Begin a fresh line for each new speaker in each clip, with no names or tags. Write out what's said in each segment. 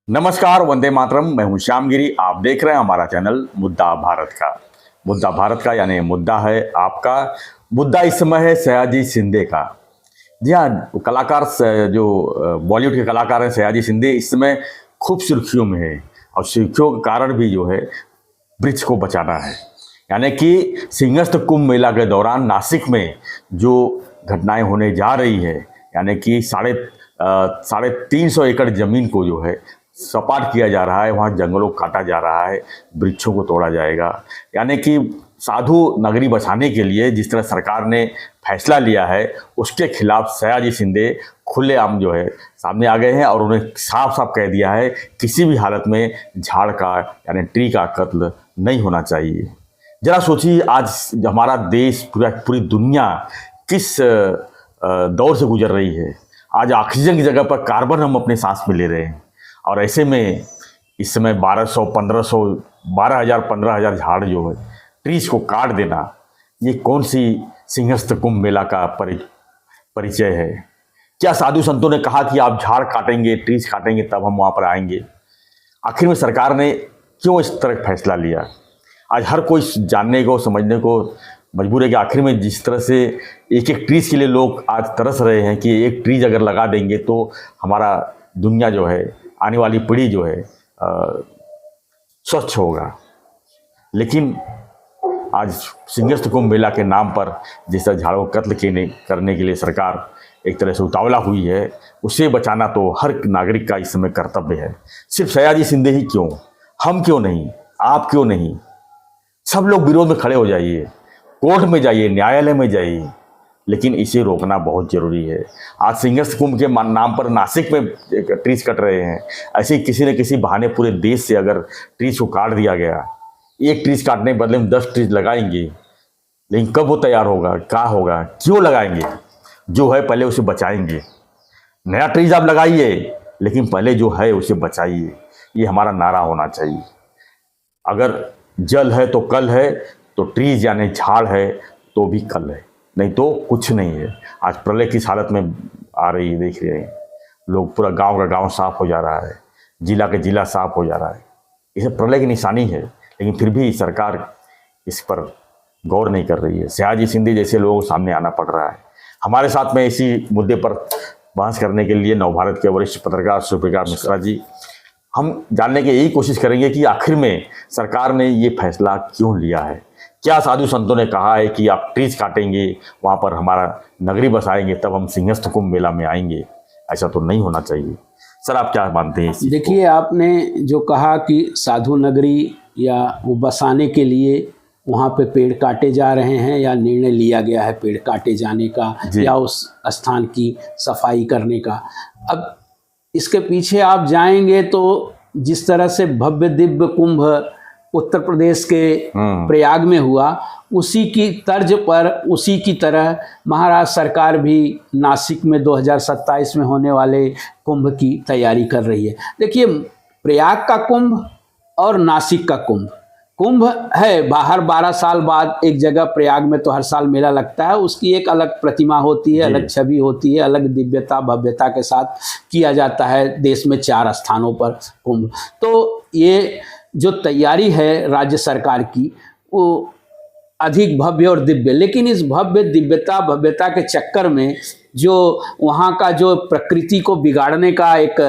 नमस्कार, वंदे मातरम। मैं हूं श्यामगिरी। आप देख रहे हैं हमारा चैनल मुद्दा भारत का। मुद्दा भारत का यानी मुद्दा है आपका। मुद्दा इस समय है सयाजी शिंदे का। जी हाँ, वो कलाकार जो बॉलीवुड के कलाकार हैं सयाजी शिंदे, इस समय खूब सुर्खियों में है। और सुर्खियों का कारण भी जो है वृक्ष को बचाना है। यानी कि सिंहस्थ कुंभ मेला के दौरान नासिक में जो घटनाएं होने जा रही है, यानी कि 350 एकड़ जमीन को जो है सपाट किया जा रहा है, वहाँ जंगलों को काटा जा रहा है, वृक्षों को तोड़ा जाएगा। यानी कि साधु नगरी बसाने के लिए जिस तरह सरकार ने फैसला लिया है, उसके खिलाफ सयाजी शिंदे खुलेआम जो है सामने आ गए हैं और उन्हें साफ साफ कह दिया है किसी भी हालत में झाड़ का यानी ट्री का कत्ल नहीं होना चाहिए। जरा सोचिए, आज हमारा देश, पूरी दुनिया किस दौर से गुजर रही है। आज ऑक्सीजन की जगह पर कार्बन हम अपने सांस में ले रहे हैं। और ऐसे में इस समय 1200, 1500, 12,000, 15,000 झाड़ जो है, ट्रीज को काट देना, ये कौन सी सिंहस्थ कुंभ मेला का परिचय है? क्या साधु संतों ने कहा कि आप झाड़ काटेंगे, ट्रीज काटेंगे तब हम वहाँ पर आएंगे? आखिर में सरकार ने क्यों इस तरह फैसला लिया? आज हर कोई जानने को, समझने को मजबूर है कि आखिर में जिस तरह से एक एक ट्रीज के लिए लोग आज तरस रहे हैं कि एक ट्रीज अगर लगा देंगे तो हमारा दुनिया जो है, आने वाली पीढ़ी जो है स्वच्छ होगा। लेकिन आज सिंहस्थ कुंभ मेला के नाम पर जिस तरह झाड़ों को कत्ल करने के लिए सरकार एक तरह से उतावला हुई है, उसे बचाना तो हर नागरिक का इस समय कर्तव्य है। सिर्फ सयाजी शिंदे ही क्यों, हम क्यों नहीं, आप क्यों नहीं, सब लोग विरोध में खड़े हो जाइए, कोर्ट में जाइए, न्यायालय में जाइए, लेकिन इसे रोकना बहुत ज़रूरी है। आज सिंहस्थ कुंभ के नाम पर नासिक में ट्रीज कट रहे हैं। ऐसे ही किसी न किसी बहाने पूरे देश से अगर ट्रीज को काट दिया गया, एक ट्रीज काटने के बदले में 10 ट्रीज लगाएंगे, लेकिन कब वो तैयार होगा, क्या होगा, क्यों लगाएंगे? जो है पहले उसे बचाएंगे। नया ट्रीज आप लगाइए, लेकिन पहले जो है उसे बचाइए। ये हमारा नारा होना चाहिए। अगर जल है तो कल है, तो ट्रीज यानी झाड़ है तो भी कल है, नहीं तो कुछ नहीं है। आज प्रलय किस हालत में आ रही है देख रहे हैं लोग। पूरा गांव का गांव साफ हो जा रहा है, जिला के जिला साफ हो जा रहा है। ये सब प्रलय की निशानी है, लेकिन फिर भी सरकार इस पर गौर नहीं कर रही है। सयाजी शिंदे जैसे लोगों को सामने आना पड़ रहा है। हमारे साथ में इसी मुद्दे पर बहस करने के लिए नवभारत के वरिष्ठ पत्रकार सूर्यप्रकाश मिश्रा जी, हम जानने की यही कोशिश करेंगे कि आखिर में सरकार ने ये फैसला क्यों लिया है। क्या साधु संतों ने कहा है कि आप ट्रीज काटेंगे, वहाँ पर हमारा नगरी बसाएंगे, तब हम सिंहस्थ कुंभ मेला में आएंगे? ऐसा तो नहीं होना चाहिए। सर, आप क्या मानते हैं?
देखिए, आपने जो कहा कि साधु नगरी या वो बसाने के लिए वहाँ पे पेड़ काटे जा रहे हैं या निर्णय लिया गया है पेड़ काटे जाने का या उस स्थान की सफाई करने का। अब इसके पीछे आप जाएंगे तो जिस तरह से भव्य दिव्य कुंभ उत्तर प्रदेश के प्रयाग में हुआ, उसी की तर्ज पर, उसी की तरह महाराष्ट्र सरकार भी नासिक में 2027 में होने वाले कुंभ की तैयारी कर रही है। देखिए, प्रयाग का कुंभ और नासिक का कुंभ है बाहर। 12 साल बाद एक जगह प्रयाग में तो हर साल मेला लगता है, उसकी एक अलग प्रतिमा होती है, अलग छवि होती है, अलग दिव्यता भव्यता के साथ किया जाता है। देश में 4 स्थानों पर कुंभ। तो ये जो तैयारी है राज्य सरकार की, वो अधिक भव्य और दिव्य, लेकिन इस भव्यता के चक्कर में जो वहाँ का जो प्रकृति को बिगाड़ने का एक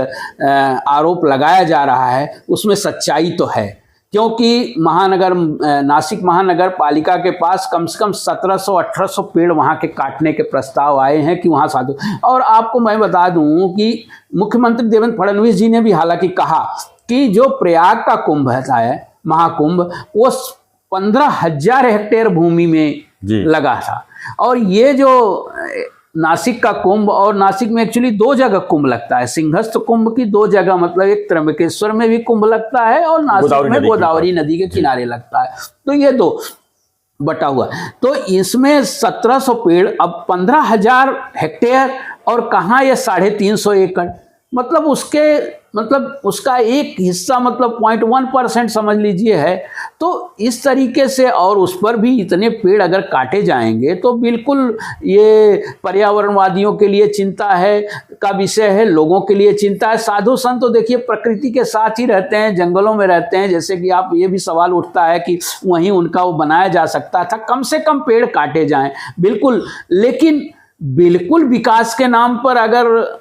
आरोप लगाया जा रहा है, उसमें सच्चाई तो है। क्योंकि नासिक महानगर पालिका के पास कम से कम 1700-1800 पेड़ वहाँ के काटने के प्रस्ताव आए हैं कि वहाँ साधु। और आपको मैं बता दूँ कि मुख्यमंत्री देवेंद्र फडणवीस जी ने भी हालांकि कहा कि जो प्रयाग का कुंभ है, महाकुंभ, वो 15,000 हेक्टेयर भूमि में लगा था। और ये जो नासिक का कुंभ, और नासिक में एक्चुअली 2 जगह कुंभ लगता है। सिंहस्थ कुंभ की 2 जगह, मतलब एक त्र्यंबकेश्वर में भी कुंभ लगता है और नासिक में गोदावरी नदी के किनारे लगता है। तो ये 2 बटा हुआ। तो इसमें 1700 पेड़, अब 15,000 हेक्टेयर और कहाँ ये 350 एकड़। मतलब उसका एक हिस्सा मतलब 0.1% समझ लीजिए है। तो इस तरीके से, और उस पर भी इतने पेड़ अगर काटे जाएंगे तो बिल्कुल ये पर्यावरणवादियों के लिए चिंता है का विषय है, लोगों के लिए चिंता है। साधु संत तो देखिए प्रकृति के साथ ही रहते हैं, जंगलों में रहते हैं, जैसे कि आप ये भी सवाल उठता है कि वहीं उनका वो बनाया जा सकता था। कम से कम पेड़ काटे जाएं, बिल्कुल, लेकिन बिल्कुल विकास के नाम पर अगर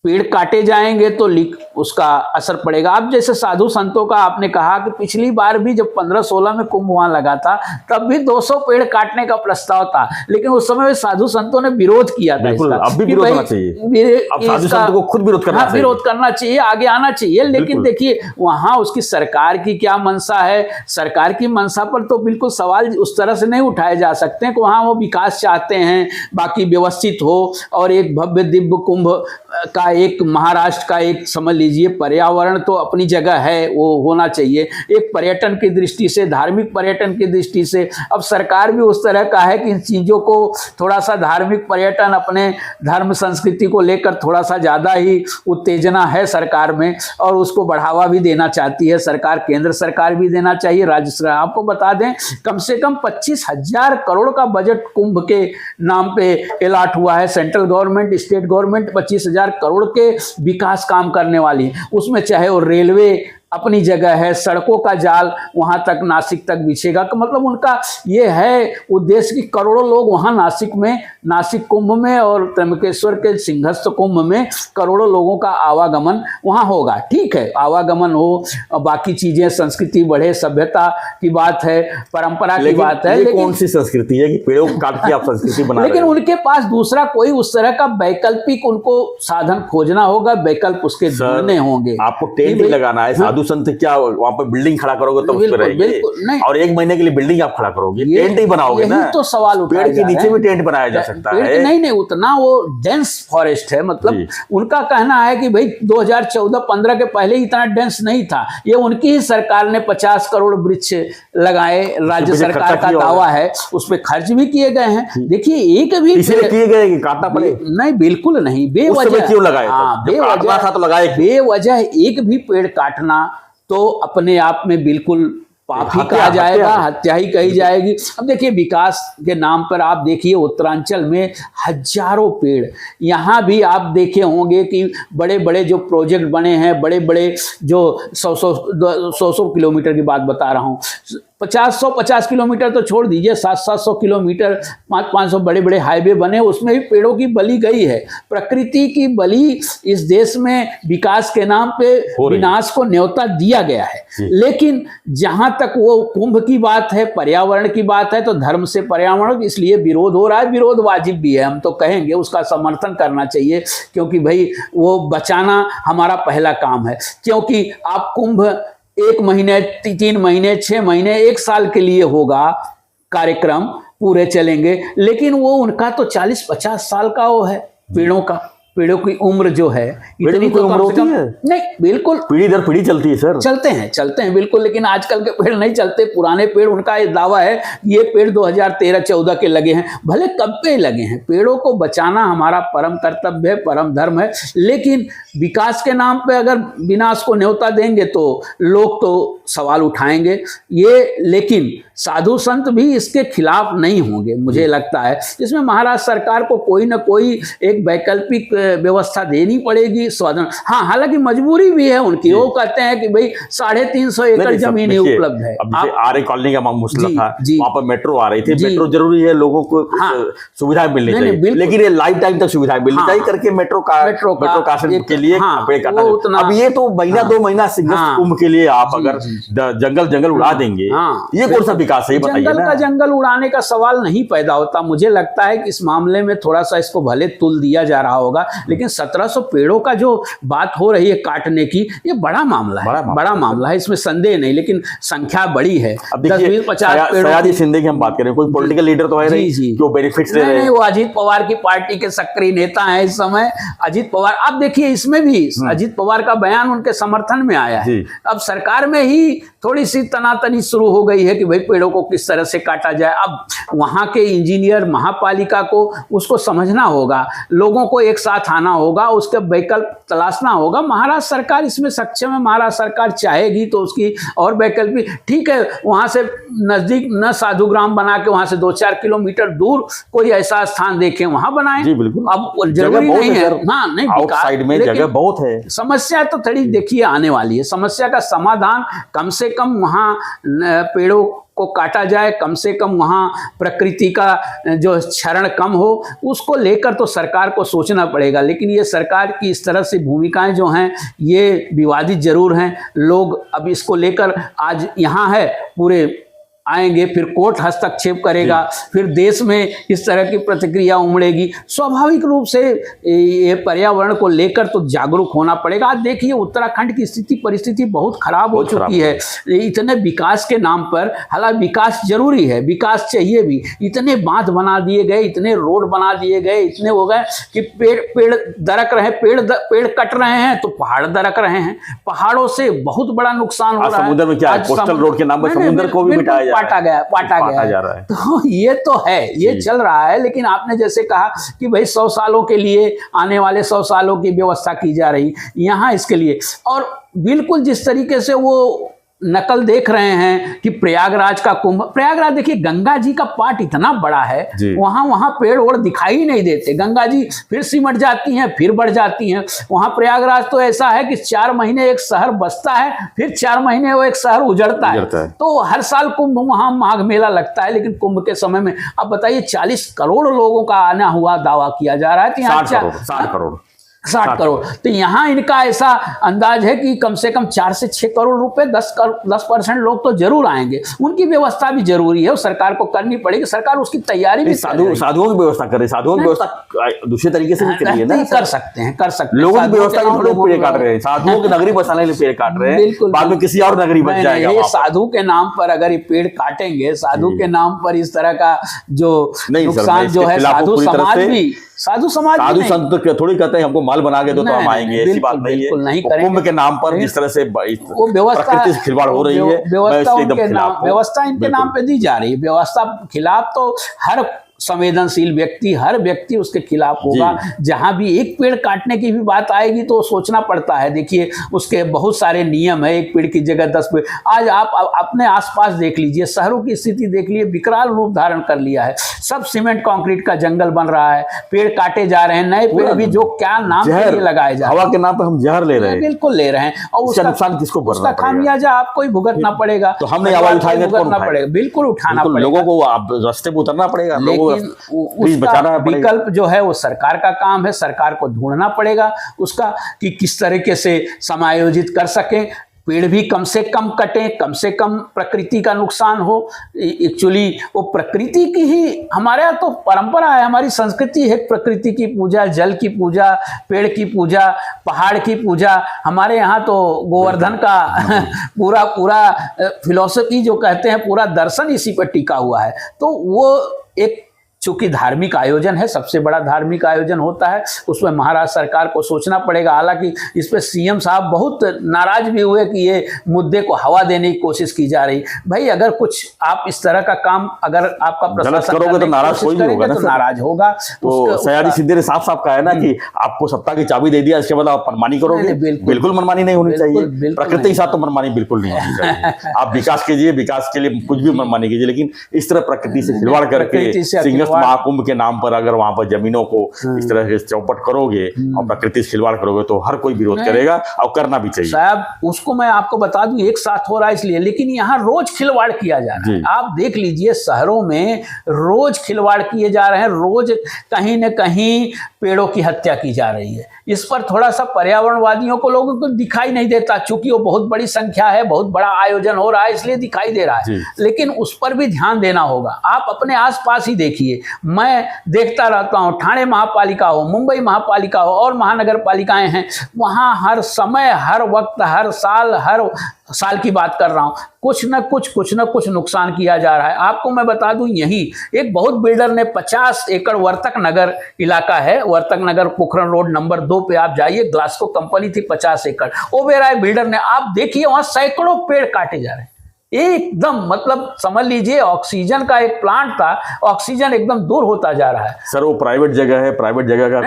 पेड़ काटे जाएंगे तो उसका असर पड़ेगा। अब जैसे साधु संतों का आपने कहा कि पिछली बार भी जब 15-16 में कुंभ वहां लगा था तब भी 200 पेड़ काटने का प्रस्ताव था, लेकिन उस समय साधु संतों ने विरोध किया था इसका।
अब भी विरोध करना चाहिए, अब साधु संतों को खुद विरोध करना चाहिए,
विरोध करना चाहिए, आगे आना चाहिए। लेकिन देखिए वहां उसकी सरकार की क्या मंशा है, सरकार की मंशा पर तो बिल्कुल सवाल उस तरह से नहीं उठाए जा सकते कि वहां वो विकास चाहते हैं, बाकी व्यवस्थित हो और एक भव्य दिव्य कुंभ का एक महाराष्ट्र का एक समझ लीजिए पर्यावरण तो अपनी जगह है, वो होना चाहिए एक पर्यटन की दृष्टि से, धार्मिक पर्यटन की दृष्टि से। अब सरकार भी उस तरह का है कि इन चीज़ों को थोड़ा सा धार्मिक पर्यटन, अपने धर्म संस्कृति को लेकर थोड़ा सा ज़्यादा ही उत्तेजना है सरकार में और उसको बढ़ावा भी देना चाहती है सरकार, केंद्र सरकार भी देना चाहिए, राज्य सरकार। आपको बता दें कम से कम 25,000 करोड़ का बजट कुंभ के नाम पे अलॉट हुआ है। Central government, state government 25,000 crore के विकास काम करने वाली, उसमें चाहे वो रेलवे अपनी जगह है, सड़कों का जाल वहां तक नासिक तक बिछेगा, तो मतलब उनका ये है उद्देश्य कि करोड़ों लोग वहां नासिक कुंभ में और त्र्यंबकेश्वर के सिंहस्थ कुंभ में करोड़ों लोगों का आवागमन वहां होगा। ठीक है, आवागमन हो, बाकी चीजें, संस्कृति बढ़े, सभ्यता की बात है, परंपरा की बात है।
लेकिन कौन सी संस्कृति है कि पेड़ों को काट के आप संस्कृति बना रहे हैं?
लेकिन उनके पास दूसरा कोई उस तरह का वैकल्पिक उनको साधन खोजना होगा, वैकल्प उसके ढूंढने होंगे।
आपको टेंट ही लगाना है, साधु संत क्या वहां पर बिल्डिंग खड़ा करोगे तो उस पर रहेंगे, और एक महीने के लिए बिल्डिंग आप खड़ा करोगे, टेंट ही बनाओगे ना?
तो सवाल
पेड़ के नीचे भी टेंट बनाया जा सकता है।
नहीं, उतना वो डेंस फॉरेस्ट है, मतलब उनका कहना है कि भाई 2014-15 के पहले इतना डेंस नहीं था। ये उनकी ही सरकार ने 50 करोड़ वृक्ष लगाए, राज्य सरकार का दावा है, उस पर खर्च भी किए गए हैं। देखिए एक भी
किए गए कि काटना पड़े?
नहीं, बिल्कुल नहीं, बेवजह
क्यों लगाए? बेवजह था तो लगाए,
बेवजह एक भी पेड़ काटना तो अपने आप में बिल्कुल पाप ही कहा जाएगा, हत्या ही कही जाएगी। अब देखिए विकास के नाम पर आप देखिए उत्तरांचल में हजारों पेड़, यहाँ भी आप देखे होंगे कि बड़े बड़े जो प्रोजेक्ट बने हैं, बड़े बड़े जो 100 किलोमीटर की बात बता रहा हूँ, 50 किलोमीटर तो छोड़ दीजिए, 700 किलोमीटर, 500 बड़े बड़े हाईवे बने, उसमें भी पेड़ों की बलि गई है। प्रकृति की बलि इस देश में विकास के नाम पे विनाश को न्योता दिया गया है। लेकिन जहां तक वो कुंभ की बात है, पर्यावरण की बात है, तो धर्म से पर्यावरण इसलिए विरोध हो रहा है, विरोध वाजिब भी है, हम तो कहेंगे उसका समर्थन करना चाहिए, क्योंकि भाई वो बचाना हमारा पहला काम है। क्योंकि आप कुंभ 1 महीने, 3 महीने, 6 महीने, 1 साल के लिए होगा, कार्यक्रम पूरे चलेंगे, लेकिन वो उनका तो 40-50 साल का वो है। पेड़ों की उम्र जो है इतनी तो उम्र होती है नहीं, बिल्कुल
पीढ़ी दर पीढ़ी चलती है सर, चलते
हैं बिल्कुल। लेकिन आजकल के पेड़ नहीं चलते, पुराने पेड़, उनका ये दावा है ये पेड़ 2013-14 के लगे हैं, भले कब पे लगे हैं। पेड़ों को बचाना हमारा परम कर्तव्य है, परम धर्म है। लेकिन विकास के नाम पे अगर विनाश को न्योता देंगे तो लोग तो सवाल उठाएंगे ये, लेकिन साधु संत भी इसके खिलाफ नहीं होंगे, मुझे लगता है। इसमें महाराष्ट्र सरकार को कोई ना कोई एक वैकल्पिक व्यवस्था देनी पड़ेगी, स्वाधन। हाँ, हालांकि मजबूरी भी है उनकी, वो कहते हैं कि भाई 350 एकड़ जमीन ही उपलब्ध है।
अब आर्य कॉलोनी का मसला था, वहां पर मेट्रो आ रही थी, मेट्रो जरूरी है, लोगों को सुविधाएं मिलनी चाहिए, लेकिन ये लाइफ टाइम तक सुविधाएं मिलनी चाहिए करके मेट्रो के लिए अब ये तो महीना 2 महीना कुंभ के लिए आप अगर जंगल उड़ा देंगे, ये कौन सा विकास है?
जंगल का जंगल उड़ाने का सवाल नहीं पैदा होता। मुझे लगता है कि इस मामले में थोड़ा सा इसको भले तुल दिया जा रहा होगा, लेकिन 1700 पेड़ों का जो बात हो रही है काटने की, ये बड़ा मामला है, इसमें संदेह नहीं, लेकिन संख्या बड़ी है। 10-20-50 पेड़ों।
सयाजी शिंदे की हम बात करें, कोई पॉलिटिकल लीडर तो है नहीं जो बेनिफिट्स ले रहे हैं?
वो अजीत पवार की पार्टी के सक्रिय नेता हैं इस समय, अजीत पवार। आप देखिए इसमें भी अजीत पवार का बयान उनके समर्थन में आया है। अब सरकार में ही थोड़ी सी तनातनी शुरू हो गई है कि भाई पेड़ों को किस तरह से काटा जाए। अब वहां के इंजीनियर, महापालिका को उसको समझना होगा, लोगों को एक साथ साथ आना होगा, उसके वैकल्प तलाशना होगा। महाराष्ट्र सरकार इसमें सक्षम है, महाराष्ट्र सरकार चाहेगी तो उसकी और वैकल्पिक, ठीक है, वहां से नजदीक न साधुग्राम बना के वहां से 2-4 किलोमीटर दूर कोई ऐसा स्थान देखें, वहां बनाएं।
जी बिल्कुल,
अब जरूरी नहीं है, हाँ नहीं,
आउटसाइड में जगह बहुत है।
समस्या तो थोड़ी देखिए आने वाली है, समस्या का समाधान कम से कम वहाँ पेड़ों को काटा जाए, कम से कम वहाँ प्रकृति का जो क्षरण कम हो, उसको लेकर तो सरकार को सोचना पड़ेगा। लेकिन ये सरकार की इस तरह से भूमिकाएं जो हैं ये विवादित जरूर हैं। लोग अब इसको लेकर आज यहाँ है, पूरे आएंगे, फिर कोर्ट हस्तक्षेप करेगा, फिर देश में इस तरह की प्रतिक्रिया उमड़ेगी। स्वाभाविक रूप से ये पर्यावरण को लेकर तो जागरूक होना पड़ेगा। आज देखिए उत्तराखंड की स्थिति परिस्थिति बहुत खराब हो चुकी है। इतने विकास के नाम पर, हालांकि विकास जरूरी है, विकास चाहिए भी, इतने बांध बना दिए गए, इतने रोड बना दिए गए, इतने हो गए कि पेड़ दरक रहे, पेड़ कट रहे हैं तो पहाड़ दरक रहे हैं। पहाड़ों से बहुत बड़ा नुकसान हो रहा है।
समुद्र में क्या है, कोस्टल रोड के नाम पर समुद्र को भी मिटाया
पाटा गया
जा रहा है।
तो ये तो है, ये चल रहा है। लेकिन आपने जैसे कहा कि भाई 100 सालों के लिए, आने वाले 100 सालों की व्यवस्था की जा रही यहाँ इसके लिए, और बिल्कुल जिस तरीके से वो नकल देख रहे हैं कि प्रयागराज का कुंभ, प्रयागराज देखिए गंगा जी का पाट इतना बड़ा है, वहां पेड़ और दिखाई ही नहीं देते। गंगा जी फिर सिमट जाती हैं, फिर बढ़ जाती हैं। वहां प्रयागराज तो ऐसा है कि 4 महीने एक शहर बसता है, फिर 4 महीने वो एक शहर उजड़ता है। तो हर साल कुंभ वहां माघ मेला लगता है, लेकिन कुंभ के समय में अब बताइए 40 करोड़ लोगों का आना हुआ दावा किया जा रहा है। 60 करोड़। तो यहाँ इनका ऐसा अंदाज है कि कम से कम 4 से 6 करोड़ रुपए, 10% लोग तो जरूर आएंगे। उनकी व्यवस्था भी जरूरी है, और सरकार को करनी पड़ेगी। सरकार उसकी तैयारी भी
साधुओं की व्यवस्था करे, साधुओं की व्यवस्था दूसरे तरीके से भी करिए ना।
कर सकते हैं
लोगों की व्यवस्था के थोड़े पेड़ काट रहे हैं, साधुओं की नगरी बसाने के लिए पेड़ काट रहे हैं, बाद में किसी और नगरी बच जाएगा।
ये साधु के नाम पर अगर ये पेड़ काटेंगे, साधु के नाम पर इस तरह का जो नुकसान जो है, साधु संत
थोड़ी कहते हैं हमको माल बना के दो तो हम आएंगे, ऐसी बात नहीं है। कुंभ के नाम पर जिस तरह से प्रकृति से खिलवाड़ हो रही है,
व्यवस्था इनके नाम पे दी जा रही है। व्यवस्था खिलाफ तो हर संवेदनशील व्यक्ति, हर व्यक्ति उसके खिलाफ होगा। जहां भी एक पेड़ काटने की भी बात आएगी तो सोचना पड़ता है। देखिए उसके बहुत सारे नियम है, एक पेड़ की जगह 10 पेड़। आज आप अपने आसपास देख लीजिए, शहरों की स्थिति देख लीजिए, विकराल रूप धारण कर लिया है। सब सीमेंट कंक्रीट का जंगल बन रहा है, पेड़ काटे जा रहे हैं, नए पेड़ भी जो क्या नाम के लिए लगाए जा रहे हैं,
हवा के नाम पर हम जहर ले रहे हैं,
बिल्कुल ले रहे हैं, और उसका
नुकसान किसको
उसका खामियाजा आपको ही भुगतना पड़ेगा।
तो हमने आवाज उठाएंगे,
भुगतना पड़ेगा, बिल्कुल उठाना पड़ेगा,
लोगों को आप रास्ते पे उतरना पड़ेगा।
उसका विकल्प जो है वो सरकार का काम है, सरकार को ढूंढना पड़ेगा उसका कि किस तरीके से समायोजित कर सकें। पेड़ भी कम से कम कटें, कम से कम प्रकृति का नुकसान हो। एक्चुअली वो प्रकृति की ही हमारे यहाँ तो परंपरा है, हमारी संस्कृति है, प्रकृति की पूजा, जल की पूजा, पेड़ की पूजा, पहाड़ की पूजा। हमारे यहाँ तो गोवर्धन का पूरा फिलॉसफी जो कहते हैं, पूरा दर्शन इसी पर टिका हुआ है। तो वो एक चूंकि धार्मिक आयोजन है, सबसे बड़ा धार्मिक आयोजन होता है, उसमें महाराष्ट्र सरकार को सोचना पड़ेगा। हालांकि इस पर सीएम साहब बहुत नाराज भी हुए कि ये मुद्दे को हवा देने की कोशिश की जा रही। भाई अगर कुछ आप इस तरह का काम अगर आपका प्रशासन
करोगे तो नाराज कोई नहीं होगा ना,
तो नाराज होगा।
तो सयाजी शिंदे ने साफ साफ कहा है ना कि आपको सत्ता की चाबी दे दिया, इसके बाद आप मनमानी करोगे। बिल्कुल मनमानी नहीं होनी चाहिए, प्रकृति के साथ तो मनमानी बिल्कुल नहीं होनी चाहिए। आप विकास कीजिए, विकास के लिए कुछ भी मनमानी कीजिए, लेकिन इस तरह प्रकृति से खिलवाड़ करके महाकुंभ के नाम पर अगर वहां पर जमीनों को इस तरह से चौपट करोगे और प्रकृति से खिलवाड़ करोगे तो हर कोई विरोध करेगा, और करना भी चाहिए।
साहब उसको मैं आपको बता दूं, एक साथ हो रहा है इसलिए, लेकिन यहाँ रोज खिलवाड़ किया जा रहा है। आप देख लीजिए शहरों में रोज खिलवाड़ किए जा रहे हैं, रोज कहीं न कहीं पेड़ों की हत्या की जा रही है। इस पर थोड़ा सा पर्यावरणवादियों को, लोगों को दिखाई नहीं देता, चूंकि वो बहुत बड़ी संख्या है, बहुत बड़ा आयोजन हो रहा है, इसलिए दिखाई दे रहा है। लेकिन उस पर भी ध्यान देना होगा। आप अपने आसपास ही देखिए, मैं देखता रहता हूँ, ठाणे महापालिका हो, मुंबई महापालिका हो, और महानगर पालिकाएं हैं, वहाँ हर समय, हर वक्त, हर साल की बात कर रहा हूँ, कुछ न कुछ नुकसान किया जा रहा है। आपको मैं बता दूं, यही एक बहुत बिल्डर ने 50 एकड़ वर्तक नगर इलाका है, वर्तक नगर पोखरण रोड नंबर 2 पे आप जाइए, ग्लास्को कंपनी थी, 50 एकड़ ओबेरॉय बिल्डर ने, आप देखिए वहां सैकड़ों पेड़ काटे जा रहे हैं। एकदम मतलब समझ लीजिए ऑक्सीजन का एक प्लांट था, ऑक्सीजन एकदम दूर होता जा रहा है।
सर वो प्राइवेट जगह है, प्राइवेट जगह का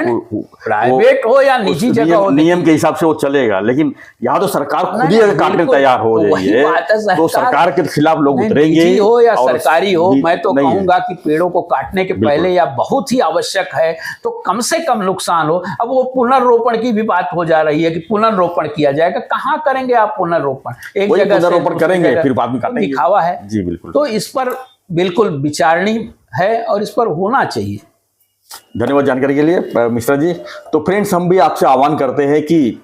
प्राइवेट हो या निजी जगह हो,
नियम के हिसाब से वो चलेगा, लेकिन यहाँ तो सरकार खुद ही अगर काटने तैयार हो रही है तो सरकार के खिलाफ लोग उतरेंगे।
निजी हो या सरकारी हो, मैं तो कहूंगा कि पेड़ों को काटने के पहले या बहुत ही आवश्यक है तो कम से कम नुकसान हो। अब वो पुनर्रोपण की भी बात हो जा रही है कि पुनर्रोपण किया जाएगा, कहाँ करेंगे आप पुनर्रोपण? एक जगह
पुनर्रोपण करेंगे फिर बाद में काटेंगे,
दिखावा है
जी बिल्कुल।
तो इस पर बिल्कुल विचारणीय है और इस पर होना चाहिए।
धन्यवाद जानकारी के लिए मिश्रा जी। तो फ्रेंड्स, हम भी आपसे आह्वान करते हैं कि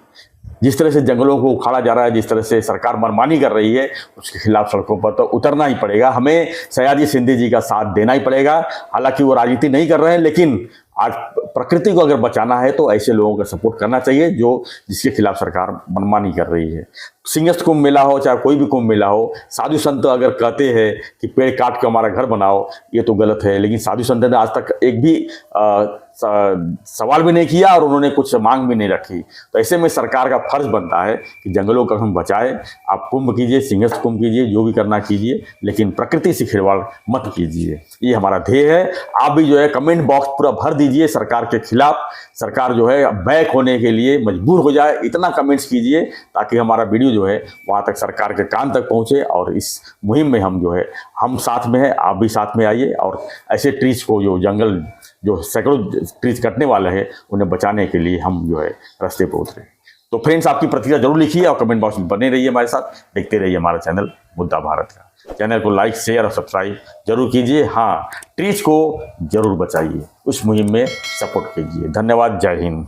जिस तरह से जंगलों को उखाड़ा जा रहा है, जिस तरह से सरकार मनमानी कर रही है, उसके खिलाफ सड़कों पर तो उतरना ही पड़ेगा। हमें सयाजी शिंदे जी का साथ देना ही पड़ेगा। हालांकि वो राजनीति नहीं कर रहे हैं, लेकिन आज प्रकृति को अगर बचाना है तो ऐसे लोगों का सपोर्ट करना चाहिए जो जिसके खिलाफ सरकार मनमानी कर रही है। सिंहस्थ कुंभ मेला हो चाहे कोई भी कुंभ मेला हो, साधु संत अगर कहते हैं कि पेड़ काट के हमारा घर बनाओ, ये तो गलत है। लेकिन साधु संत ने आज तक एक भी सवाल भी नहीं किया और उन्होंने कुछ मांग भी नहीं रखी। तो ऐसे में सरकार का फर्ज बनता है कि जंगलों का हम बचाएं। आप कुंभ कीजिए, सिंहस्थ कुंभ कीजिए, जो भी करना कीजिए, लेकिन प्रकृति से खिलवाड़ मत कीजिए। ये हमारा ध्येय है। आप भी जो है कमेंट बॉक्स पूरा भर दीजिए सरकार के खिलाफ। सरकार जो है बैक होने के लिए मजबूर हो जाए, इतना कमेंट्स कीजिए ताकि हमारा वीडियो जो है वहाँ तक सरकार के कान तक पहुँचे। और इस मुहिम में हम जो है हम साथ में हैं, आप भी साथ में आइए और ऐसे ट्रीज को जो जंगल जो सैकड़ों ट्रीज कटने वाले हैं उन्हें बचाने के लिए हम जो है रास्ते पर उतरे। तो फ्रेंड्स, आपकी प्रतिक्रिया जरूर लिखिए और कमेंट बॉक्स में बने रहिए हमारे साथ, देखते रहिए हमारा चैनल मुद्दा भारत का। चैनल को लाइक, शेयर और सब्सक्राइब जरूर कीजिए। हाँ, ट्रीज को जरूर बचाइए, उस मुहिम में सपोर्ट कीजिए। धन्यवाद, जय हिंद।